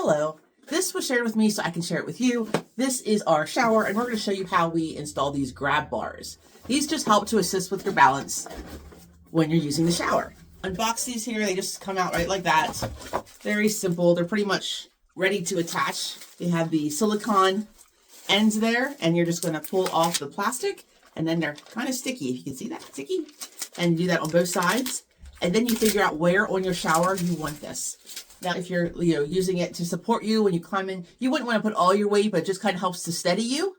Hello, this was shared with me so I can share it with you. This is our shower and we're going to show you how we install these grab bars. These just help to assist with your balance when you're using the shower. Unbox these here, they just come out right like that. Very simple, they're pretty much ready to attach. They have the silicone ends there and you're just going to pull off the plastic and then they're kind of sticky, if you can see that, sticky. And you do that on both sides. And then you figure out where on your shower you want this. Now, if you're using it to support you when you climb in, you wouldn't want to put all your weight, but it just kind of helps to steady you.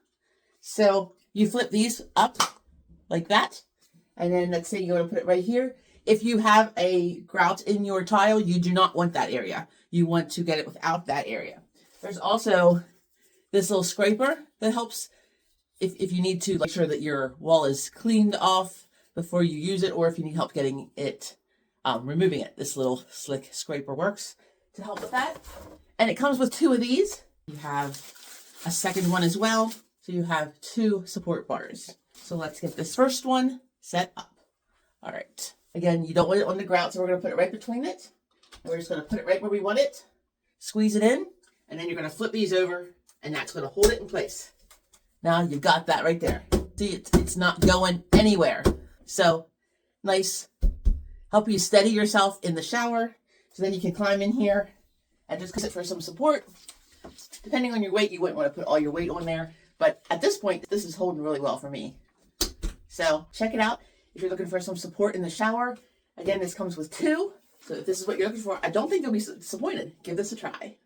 So you flip these up like that. And then let's say you want to put it right here. If you have a grout in your tile, you do not want that area. You want to get it without that area. There's also this little scraper that helps if you need to make sure that your wall is cleaned off before you use it, or if you need help getting it, removing it. This little slick scraper works to help with that. And it comes with two of these. You have a second one as well. So you have two support bars. So let's get this first one set up. All right. Again, you don't want it on the grout, so we're going to put it right between it. And we're just going to put it right where we want it. Squeeze it in. And then you're going to flip these over, and that's going to hold it in place. Now you've got that right there. See, it's not going anywhere. So nice. Help you steady yourself in the shower. So then you can climb in here and just sit for some support. Depending on your weight, you wouldn't want to put all your weight on there. But at this point, this is holding really well for me. So check it out. If you're looking for some support in the shower, again, this comes with two. So if this is what you're looking for, I don't think you'll be disappointed. Give this a try.